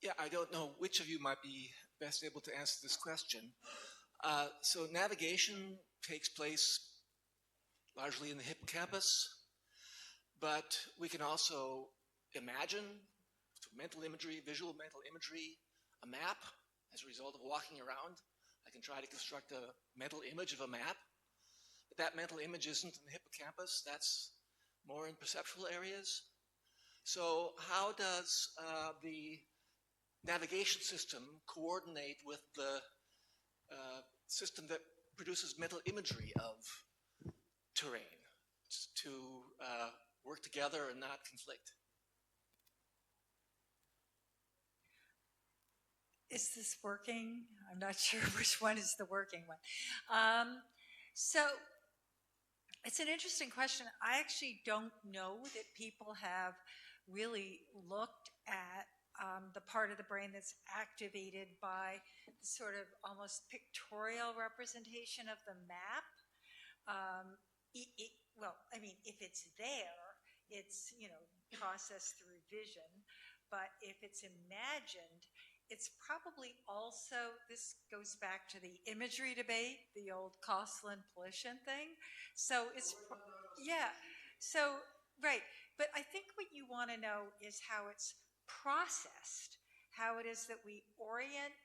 Yeah, I don't know which of you might be best able to answer this question. So navigation takes place largely in the hippocampus, but we can also imagine through mental imagery, visual mental imagery, a map as a result of walking around. I can try to construct a mental image of a map, but that mental image isn't in the hippocampus, that's more in perceptual areas. So how does the navigation system coordinate with the system that produces mental imagery of terrain to work together and not conflict? Is this working? I'm not sure which one is the working one. So it's an interesting question. I actually don't know that people have really looked at the part of the brain that's activated by the sort of almost pictorial representation of the map. Well, I mean, if it's there, it's, processed through vision. But if it's imagined, it's probably also, this goes back to the imagery debate, the old Koslin-Plishin thing. So it's, yeah, so, right. But I think what you want to know is how it's processed, how it is that we orient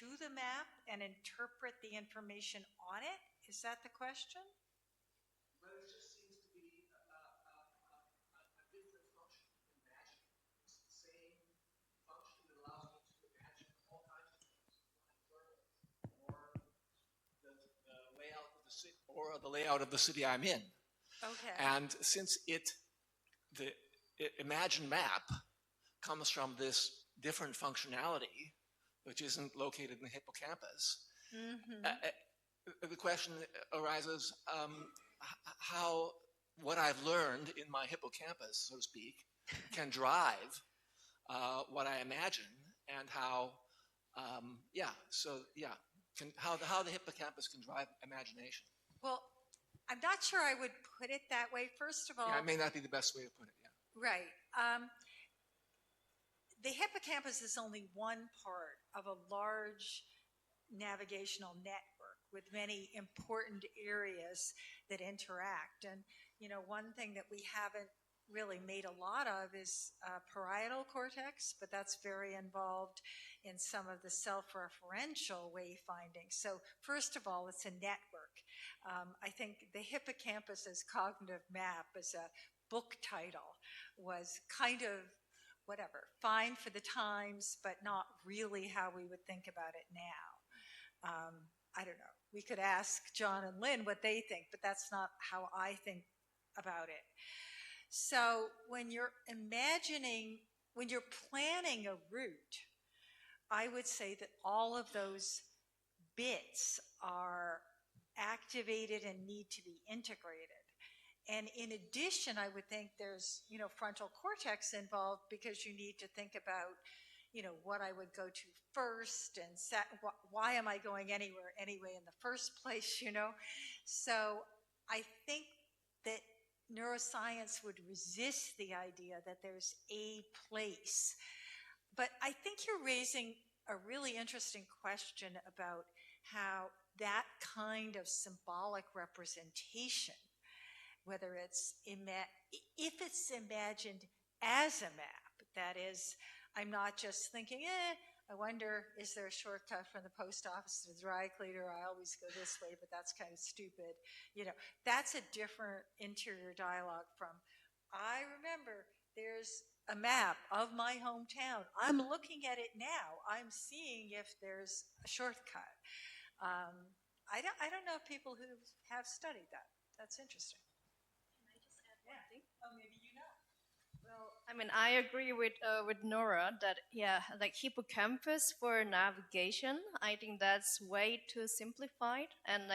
to the map and interpret the information on it. Is that the question? But it just seems to be a different function from imagining. It's the same function that allows me to imagine all kinds of things, or the layout of the city, or the layout of the city I'm in. Okay. And since the imagined map comes from this different functionality, which isn't located in the hippocampus, the question arises how what I've learned in my hippocampus, so to speak, can drive what I imagine, and how, how the hippocampus can drive imagination. Well, I'm not sure I would put it that way. First of all, yeah, it may not be the best way to put it. Yeah. Right. The hippocampus is only one part of a large navigational network with many important areas that interact. And, one thing that we haven't really made a lot of is parietal cortex, but that's very involved in some of the self-referential wayfinding. So first of all, it's a network. I think the hippocampus as cognitive map as a book title was kind of whatever, fine for the times, but not really how we would think about it now. I don't know. We could ask John and Lynn what they think, but that's not how I think about it. So when you're planning a route, I would say that all of those bits are activated and need to be integrated. And in addition, I would think there's, frontal cortex involved, because you need to think about, what I would go to first, and why am I going anywhere anyway in the first place, So I think that neuroscience would resist the idea that there's a place. But I think you're raising a really interesting question about how that kind of symbolic representation, whether if it's imagined as a map, that is, I'm not just thinking, I wonder, is there a shortcut from the post office to the dry cleaner? I always go this way, but that's kind of stupid. That's a different interior dialogue from, I remember there's a map of my hometown. I'm looking at it now. I'm seeing if there's a shortcut. I don't know people who have studied that. That's interesting. One thing? Oh, maybe you know. Well, I mean, I agree with Nora that, like hippocampus for navigation, I think that's way too simplified. And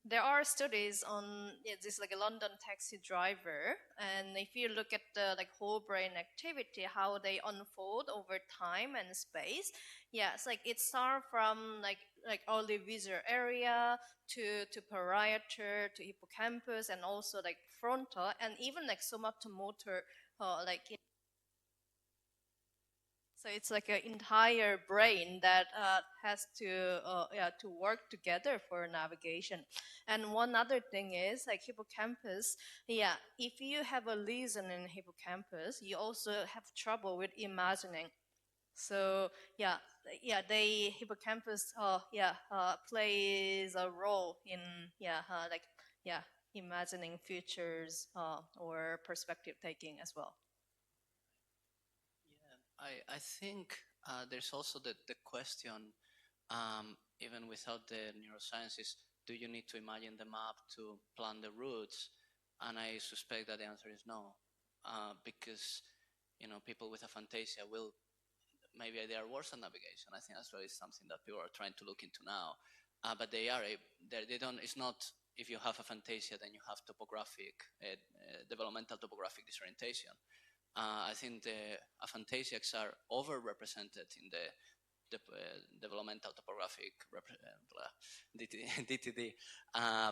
there are studies on this, like a London taxi driver, and if you look at the whole brain activity, how they unfold over time and space, it's like it starts from like early visual area to parietal to hippocampus, and also like frontal, and even like somatomotor, So it's like an entire brain that has to work together for navigation. And one other thing is like hippocampus. Yeah, if you have a lesion in hippocampus, you also have trouble with imagining. So they hippocampus plays a role in imagining futures or perspective taking as well. I think there's also the question, even without the neurosciences, do you need to imagine the map to plan the routes? And I suspect that the answer is no, because people with aphantasia will, maybe they are worse at navigation. I think that's really something that people are trying to look into now. But they don't. It's not if you have aphantasia, then you have developmental topographic disorientation. I think the aphantasiacs are overrepresented in the developmental topographic DTD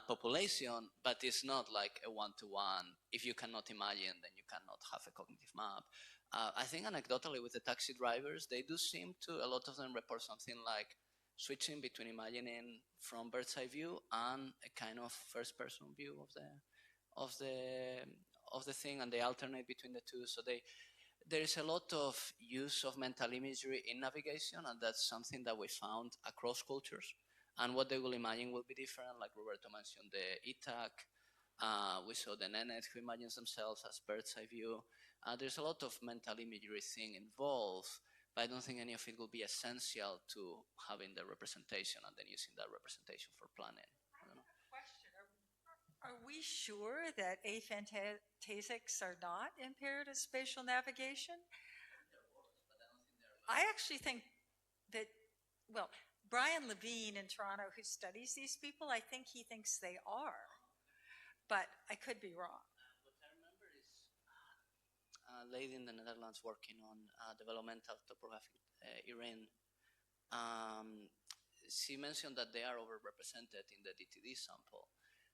population, but it's not like a one-to-one. If you cannot imagine, then you cannot have a cognitive map. I think anecdotally with the taxi drivers, they do seem to, a lot of them report something like switching between imagining from bird's eye view and a kind of first-person view of the thing, and they alternate between the two. So there is a lot of use of mental imagery in navigation, and that's something that we found across cultures. And what they will imagine will be different, like Roberto mentioned the ETAC. We saw the Nenet who imagines themselves as bird's eye view. There's a lot of mental imagery thing involved, but I don't think any of it will be essential to having the representation and then using that representation for planning. Are we sure that aphantasics are not impaired at spatial navigation? I actually think that, well, Brian Levine in Toronto, who studies these people, I think he thinks they are, but I could be wrong. What I remember is a lady in the Netherlands working on developmental topographic Irene. She mentioned that they are overrepresented in the DTD sample.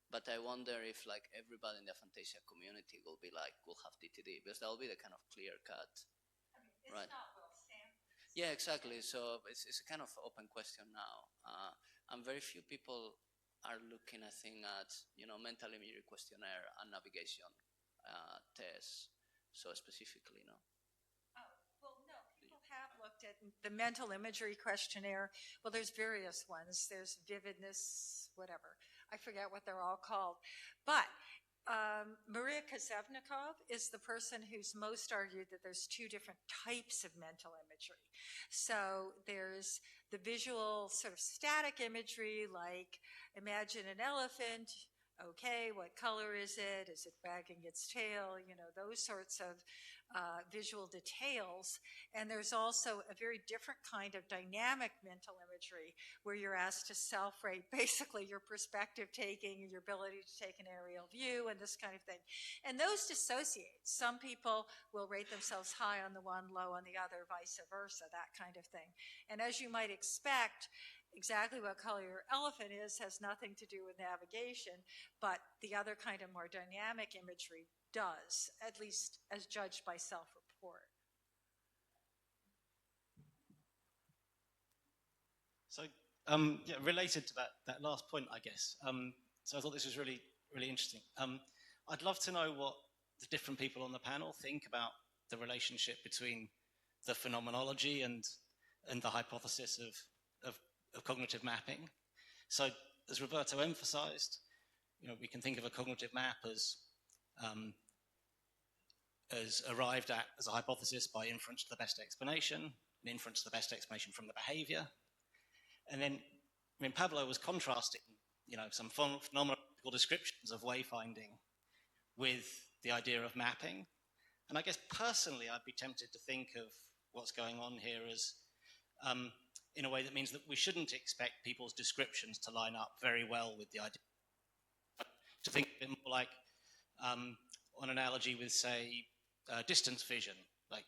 But I wonder if like everybody in the aphantasia community will have DTD, because that will be the kind of clear cut. I mean, it's right. not well stamped. Yeah, exactly. So it's a kind of open question now. And very few people are looking, I think, at mental imagery questionnaire and navigation tests. So specifically, no. Oh, well, no, people have looked at the mental imagery questionnaire. Well, there's various ones. There's vividness, whatever. I forget what they're all called. But Maria Kazevnikov is the person who's most argued that there's two different types of mental imagery. So there's the visual sort of static imagery, like imagine an elephant. Okay, what color is it? Is it wagging its tail? Those sorts of visual details. And there's also a very different kind of dynamic mental imagery where you're asked to self-rate basically your perspective taking, your ability to take an aerial view and this kind of thing. And those dissociate. Some people will rate themselves high on the one, low on the other, vice versa, that kind of thing. And as you might expect, exactly what color your elephant is has nothing to do with navigation, but the other kind of more dynamic imagery does, at least as judged by self-report. So, related to that last point, I guess. So I thought this was really, really interesting. I'd love to know what the different people on the panel think about the relationship between the phenomenology and the hypothesis of cognitive mapping. So, as Roberto emphasized, we can think of a cognitive map as arrived at as a hypothesis by inference to the best explanation, an inference to the best explanation from the behavior. And then, Pablo was contrasting, some phenomenological descriptions of wayfinding with the idea of mapping. And I guess personally, I'd be tempted to think of what's going on here as in a way that means that we shouldn't expect people's descriptions to line up very well with the idea. To think a bit more like an analogy with, say, distance vision. Like,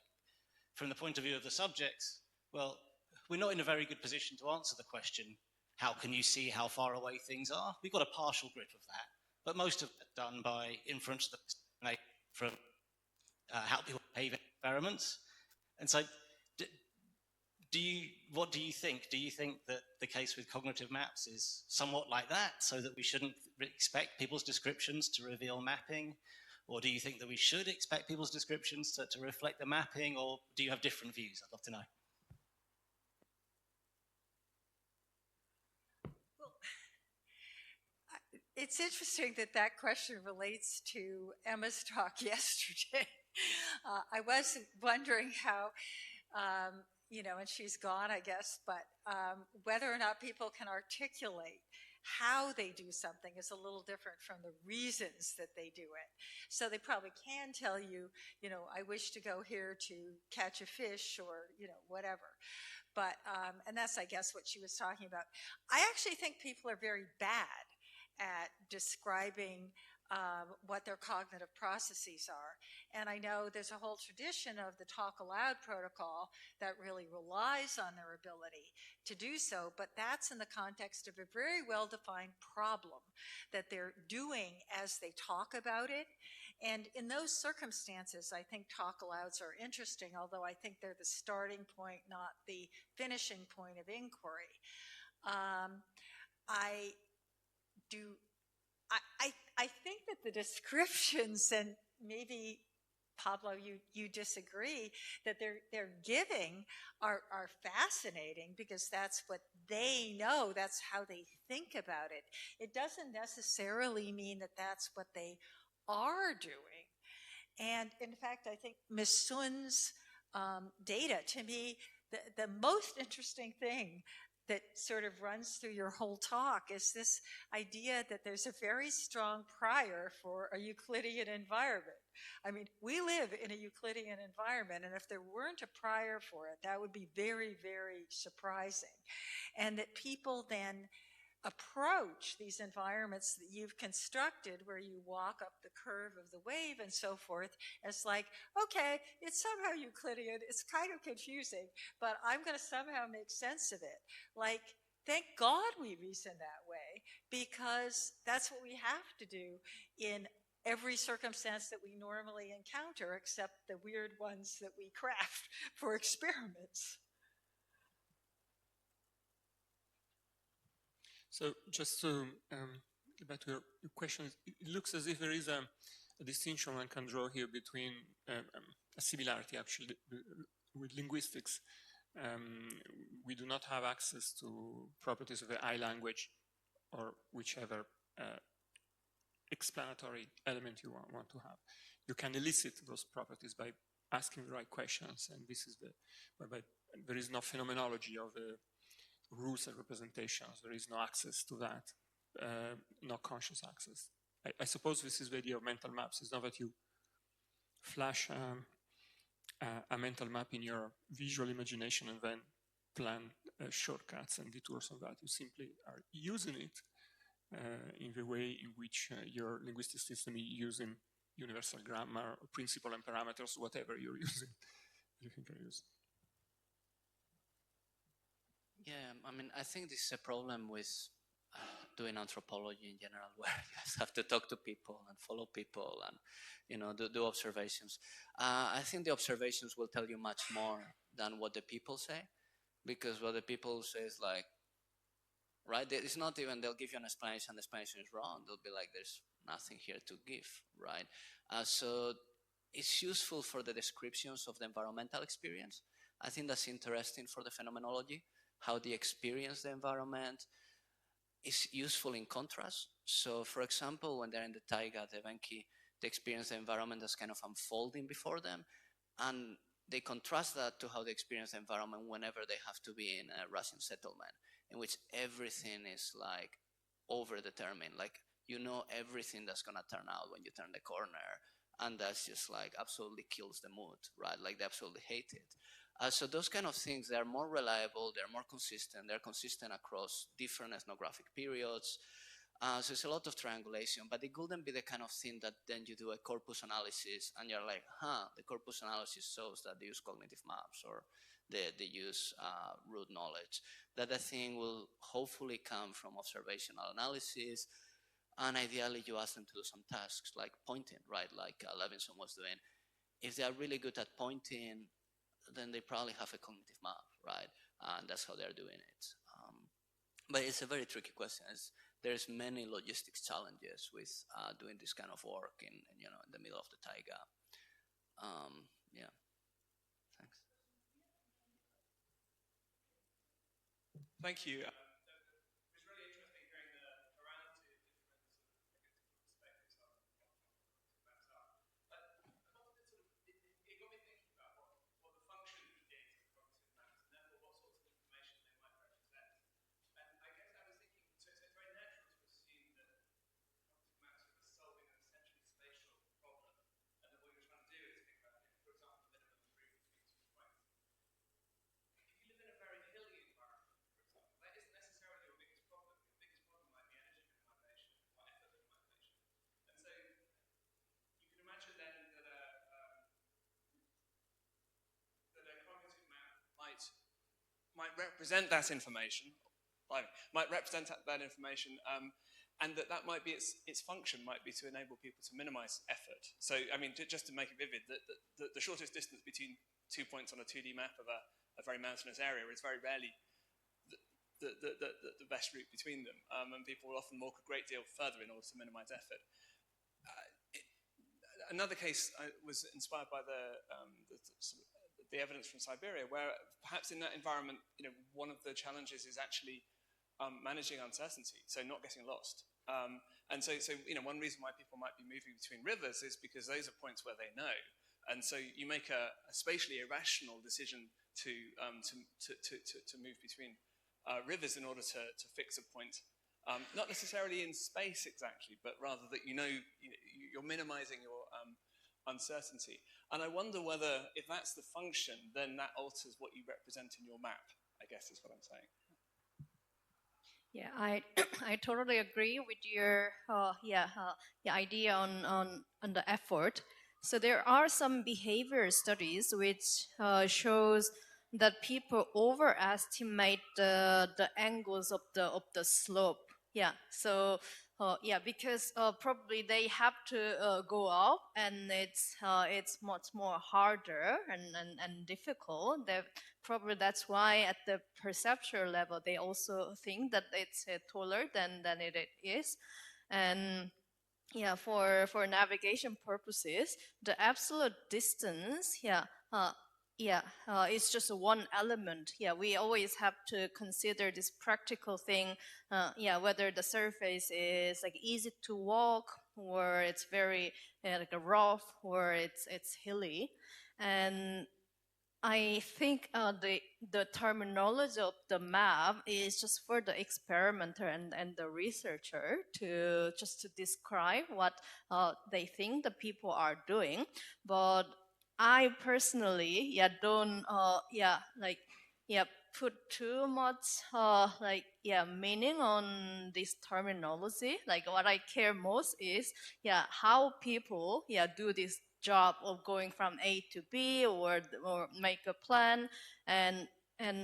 from the point of view of the subjects, well, we're not in a very good position to answer the question, how can you see how far away things are? We've got a partial grip of that, but most of it done by inference from how people behave in experiments. And so what do you think? Do you think that the case with cognitive maps is somewhat like that, so that we shouldn't expect people's descriptions to reveal mapping? Or do you think that we should expect people's descriptions to reflect the mapping? Or do you have different views? I'd love to know. It's interesting that that question relates to Emma's talk yesterday. I was wondering how, and she's gone, I guess, but whether or not people can articulate how they do something is a little different from the reasons that they do it. So they probably can tell you, I wish to go here to catch a fish or, whatever. But, and that's, I guess, what she was talking about. I actually think people are very bad at describing what their cognitive processes are. And I know there's a whole tradition of the Talk Aloud protocol that really relies on their ability to do so, but that's in the context of a very well-defined problem that they're doing as they talk about it. And in those circumstances, I think Talk Alouds are interesting, although I think they're the starting point, not the finishing point of inquiry. I think that the descriptions, and maybe Pablo, you disagree, that they're giving are fascinating because that's what they know, that's how they think about it. It doesn't necessarily mean that that's what they are doing. And in fact, I think Ms. Sun's data, to me, the most interesting thing that sort of runs through your whole talk is this idea that there's a very strong prior for a Euclidean environment. I mean, we live in a Euclidean environment, and if there weren't a prior for it, that would be very, very surprising. And that people then approach these environments that you've constructed where you walk up the curve of the wave and so forth as like, okay, it's somehow Euclidean, it's kind of confusing, but I'm going to somehow make sense of it. Like, thank God we reason that way, because that's what we have to do in every circumstance that we normally encounter, except the weird ones that we craft for experiments. So just to get back to your question, it looks as if there is a distinction one can draw here between a similarity actually with linguistics. We do not have access to properties of the I language or whichever explanatory element you want to have. You can elicit those properties by asking the right questions, and this is but there is no phenomenology of the rules and representations. There is no access to that, no conscious access. I suppose this is the idea of mental maps. It's not that you flash a mental map in your visual imagination and then plan shortcuts and detours on that. You simply are using it in the way in which your linguistic system is using universal grammar, or principle and parameters, whatever you're using. You think I use. Yeah, I mean, I think this is a problem with doing anthropology in general, where you just have to talk to people and follow people and, do observations. I think the observations will tell you much more than what the people say, because what the people say is like, right, it's not even, they'll give you an explanation, the explanation is wrong. They'll be like, there's nothing here to give, right? So it's useful for the descriptions of the environmental experience. I think that's interesting for the phenomenology, how they experience the environment is useful in contrast. So for example, when they're in the taiga, the Evenki, they experience the environment as kind of unfolding before them, and they contrast that to how they experience the environment whenever they have to be in a Russian settlement, in which everything is like overdetermined, like everything that's gonna turn out when you turn the corner, and that's just like absolutely kills the mood, right? Like they absolutely hate it. So those kind of things, they're more reliable, they're more consistent, they're consistent across different ethnographic periods. So it's a lot of triangulation, but it wouldn't be the kind of thing that then you do a corpus analysis and you're like, the corpus analysis shows that they use cognitive maps or they use root knowledge. That I think will hopefully come from observational analysis, and ideally you ask them to do some tasks like pointing, right? Like Levinson was doing. If they are really good at pointing, then they probably have a cognitive map, right? And that's how they're doing it. But it's a very tricky question. There's many logistics challenges with doing this kind of work in the middle of the taiga. Yeah. Thanks. Thank you. Might represent that information, and that might be its function might be to enable people to minimize effort. So, I mean, just to make it vivid, the shortest distance between 2 points on a 2D map of a very mountainous area is very rarely the best route between them, and people will often walk a great deal further in order to minimize effort. Another case was inspired by the evidence from Siberia, where perhaps in that environment, one of the challenges is actually managing uncertainty, so not getting lost. And so one reason why people might be moving between rivers is because those are points where they know, and so you make a spatially irrational decision to move between rivers in order to fix a point, not necessarily in space exactly, but rather that you're minimizing your uncertainty. And I wonder whether, if that's the function, then that alters what you represent in your map, I guess is what I'm saying. Yeah, I totally agree with your idea on the effort. So there are some behavior studies which shows that people overestimate the angles of the slope. Yeah, so because probably they have to go up, and it's much more harder and difficult. Probably that's why at the perceptual level they also think that it's taller than it is, and yeah, for navigation purposes, the absolute distance, it's just one element. Yeah, we always have to consider this practical thing. Whether the surface is like easy to walk, or it's very like a rough, or it's hilly, and I think the terminology of the map is just for the experimenter and the researcher to describe what they think the people are doing. But I personally, don't, put too much, meaning on this terminology. Like what I care most is, how people, do this job of going from A to B, or make a plan, and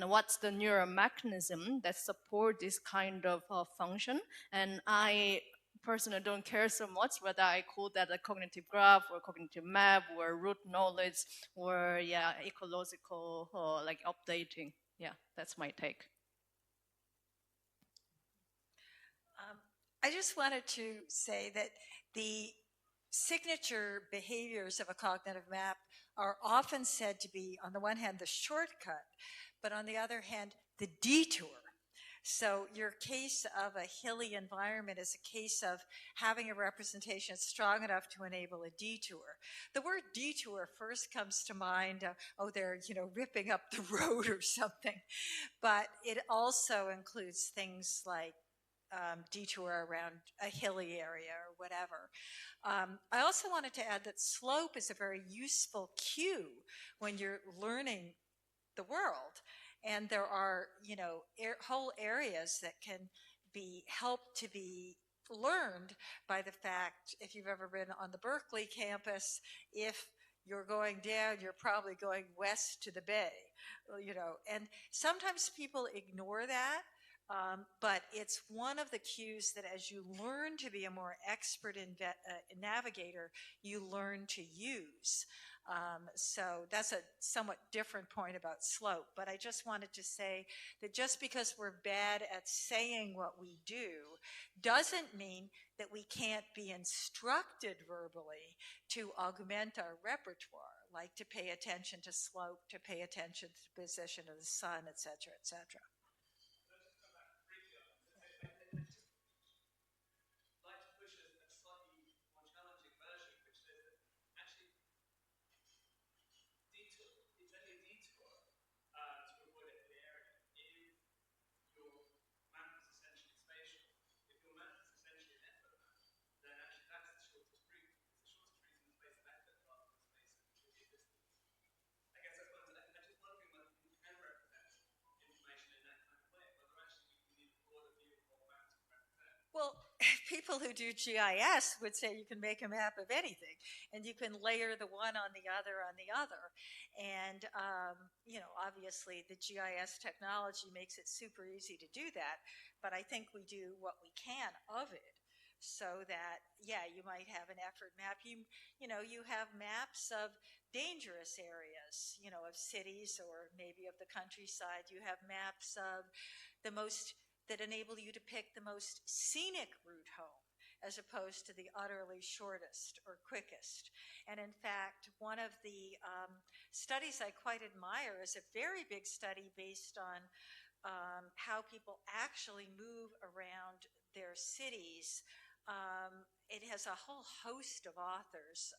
what's the neural mechanism that support this kind of function. And I personally don't care so much whether I call that a cognitive graph or cognitive map or root knowledge or ecological updating. Yeah, that's my take. I just wanted to say that the signature behaviors of a cognitive map are often said to be, on the one hand, the shortcut, but on the other hand, the detour. So your case of a hilly environment is a case of having a representation strong enough to enable a detour. The word detour first comes to mind, they're, ripping up the road or something. But it also includes things like detour around a hilly area or whatever. I also wanted to add that slope is a very useful cue when you're learning the world. And there are, whole areas that can be helped to be learned by the fact, if you've ever been on the Berkeley campus, if you're going down, you're probably going west to the bay, and sometimes people ignore that. But it's one of the cues that as you learn to be a more expert navigator, you learn to use. So that's a somewhat different point about slope. But I just wanted to say that just because we're bad at saying what we do doesn't mean that we can't be instructed verbally to augment our repertoire, like to pay attention to slope, to pay attention to the position of the sun, et cetera, et cetera. Well, people who do GIS would say you can make a map of anything, and you can layer the one on the other on the other. And, obviously the GIS technology makes it super easy to do that, but I think we do what we can of it so that, yeah, you might have an effort map. You have maps of dangerous areas, of cities or maybe of the countryside. You have maps of that enable you to pick the most scenic route home as opposed to the utterly shortest or quickest. And in fact, one of the studies I quite admire is a very big study based on how people actually move around their cities. It has a whole host of authors.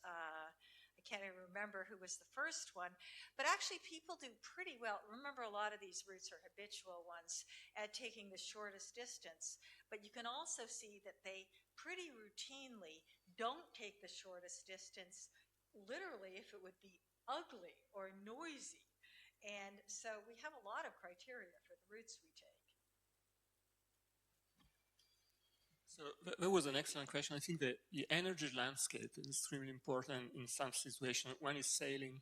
I can't even remember who was the first one, but actually people do pretty well. Remember, a lot of these routes are habitual ones at taking the shortest distance, but you can also see that they pretty routinely don't take the shortest distance, literally, if it would be ugly or noisy. And so we have a lot of criteria for the routes we take. So that was an excellent question. I think that the energy landscape is extremely important in some situations. One is sailing.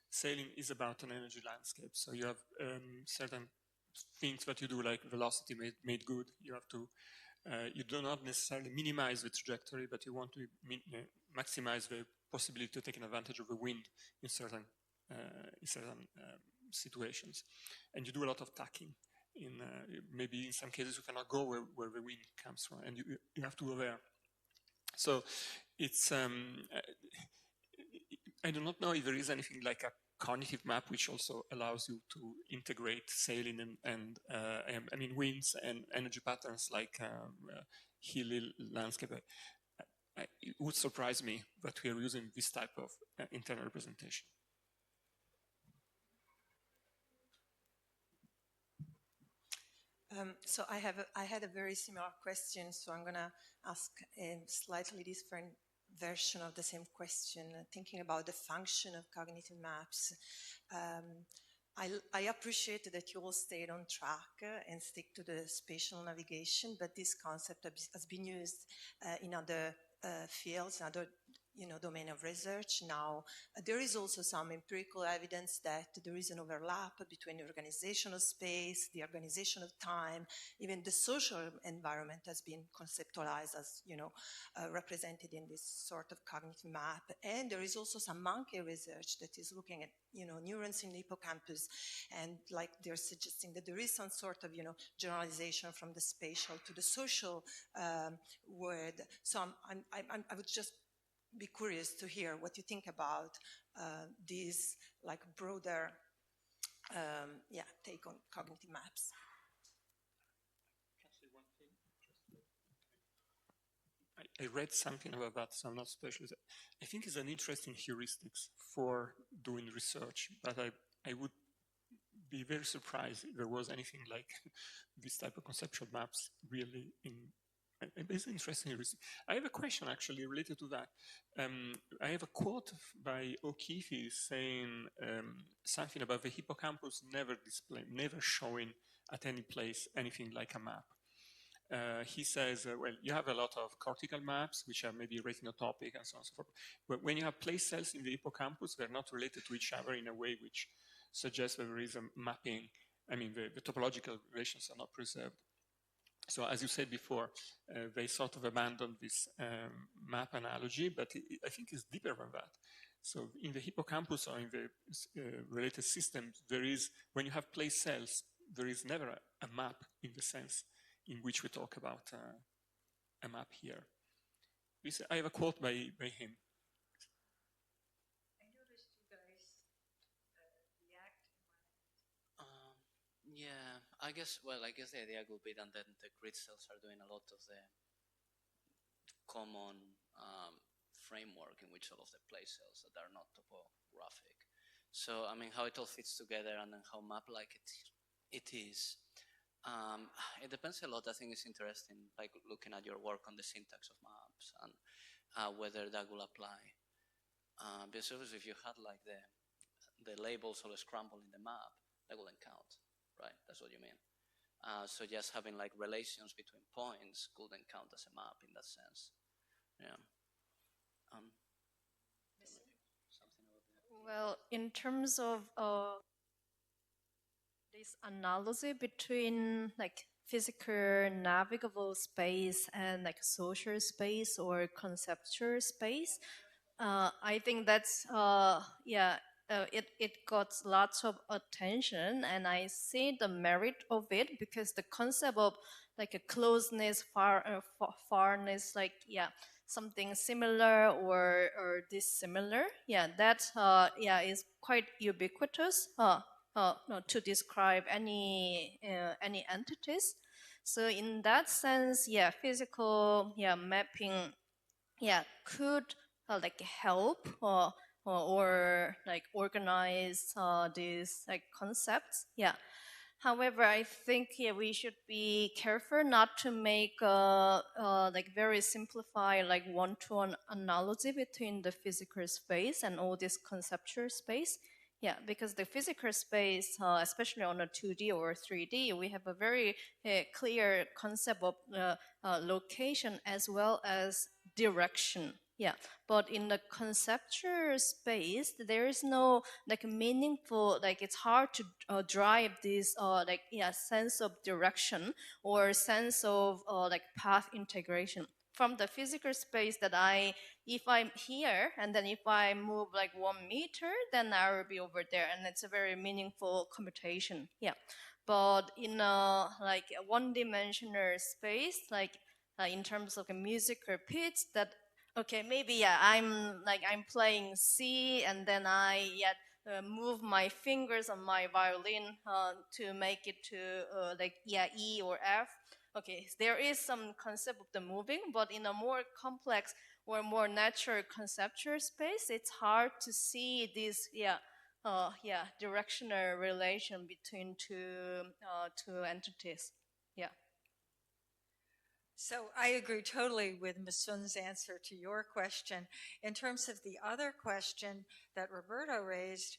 Sailing is about an energy landscape. So you have certain things that you do, like velocity made good. You have to, you do not necessarily minimize the trajectory, but you want to maximize the possibility to take an advantage of the wind in certain situations. And you do a lot of tacking. Maybe in some cases you cannot go where the wind comes from, and you have to go there. So it's I do not know if there is anything like a cognitive map which also allows you to integrate sailing and winds and energy patterns like hilly landscape. It would surprise me that we are using this type of internal representation. So I had a very similar question, so I'm going to ask a slightly different version of the same question, thinking about the function of cognitive maps. I appreciate that you all stayed on track and stick to the spatial navigation, but this concept has been used in other fields, other domain of research. Now, there is also some empirical evidence that there is an overlap between the organization of space, the organization of time, even the social environment has been conceptualized as, represented in this sort of cognitive map. And there is also some monkey research that is looking at, neurons in the hippocampus, and like they're suggesting that there is some sort of, generalization from the spatial to the social world. So I would just be curious to hear what you think about these like broader take on cognitive maps. I read something about that, so I'm not specialist. I think it's an interesting heuristics for doing research, but I would be very surprised if there was anything like this type of conceptual maps really in. It's interesting. I have a question actually related to that. I have a quote by O'Keefe saying something about the hippocampus never showing at any place anything like a map. He says, well, you have a lot of cortical maps, which are maybe retinotopic and so on and so forth. But when you have place cells in the hippocampus, they're not related to each other in a way which suggests that there is a mapping. I mean, the topological relations are not preserved. So as you said before, they sort of abandoned this map analogy, but I think it's deeper than that. So in the hippocampus or in the related systems, there is, when you have place cells, there is never a map in the sense in which we talk about a map here. I have a quote by him. I noticed you guys react. Yeah, I guess the idea would be that then the grid cells are doing a lot of the common framework in which all of the place cells that are not topographic. So, I mean, how it all fits together and then how map-like it is. It depends a lot. I think it's interesting, like looking at your work on the syntax of maps and whether that will apply. Because obviously if you had like the labels all scrambled in the map, that wouldn't count, right? That's what you mean. So just having like relations between points couldn't count as a map in that sense. Yeah. Well, in terms of this analogy between like physical navigable space and like social space or conceptual space, I think that's it got lots of attention, and I see the merit of it because the concept of like a closeness, farness, like something similar or dissimilar, that is quite ubiquitous to describe any entities. So in that sense, physical mapping could like help or like organize these like concepts. However, I think we should be careful not to make like very simplified like one-to-one analogy between the physical space and all this conceptual space. Because the physical space, especially on a 2D or 3D, we have a very clear concept of location as well as direction. But in the conceptual space, there is no like meaningful, like it's hard to drive this sense of direction or sense of like path integration. From the physical space that if I'm here and then if I move like 1 meter, then I will be over there, and it's a very meaningful computation. But in a like a one-dimensional space, like in terms of a musical pitch, that okay, maybe I'm playing C, and then I move my fingers on my violin to make it to E or F. Okay, there is some concept of the moving, but in a more complex or more natural conceptual space, it's hard to see this directional relation between two entities. So I agree totally with Ms. Sun's answer to your question. In terms of the other question that Roberto raised,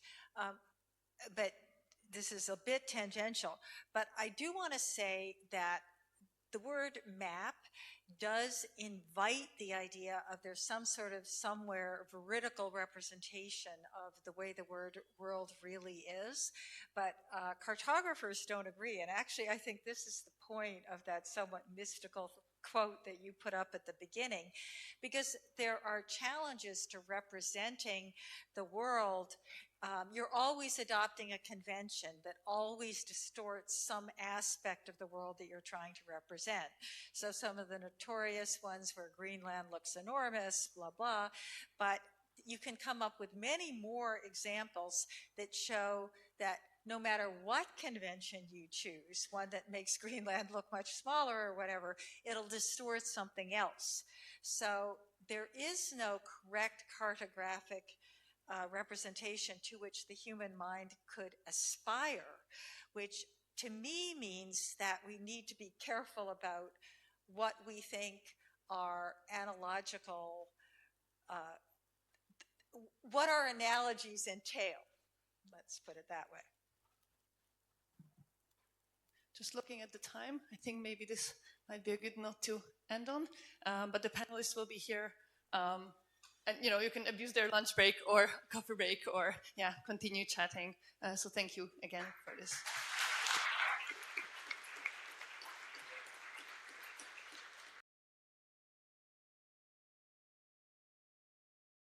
but this is a bit tangential, but I do want to say that the word map does invite the idea of there's some sort of somewhere veridical representation of the way the world really is, but cartographers don't agree. And actually, I think this is the point of that somewhat mystical quote that you put up at the beginning, because there are challenges to representing the world. You're always adopting a convention that always distorts some aspect of the world that you're trying to represent. So some of the notorious ones where Greenland looks enormous, blah, blah, but you can come up with many more examples that show that no matter what convention you choose, one that makes Greenland look much smaller or whatever, it'll distort something else. So there is no correct cartographic representation to which the human mind could aspire, which to me means that we need to be careful about what we think are analogical, what our analogies entail. Let's put it that way. Just looking at the time, I think maybe this might be a good note to end on. But the panelists will be here. And you can abuse their lunch break or coffee break or continue chatting. So thank you again for this.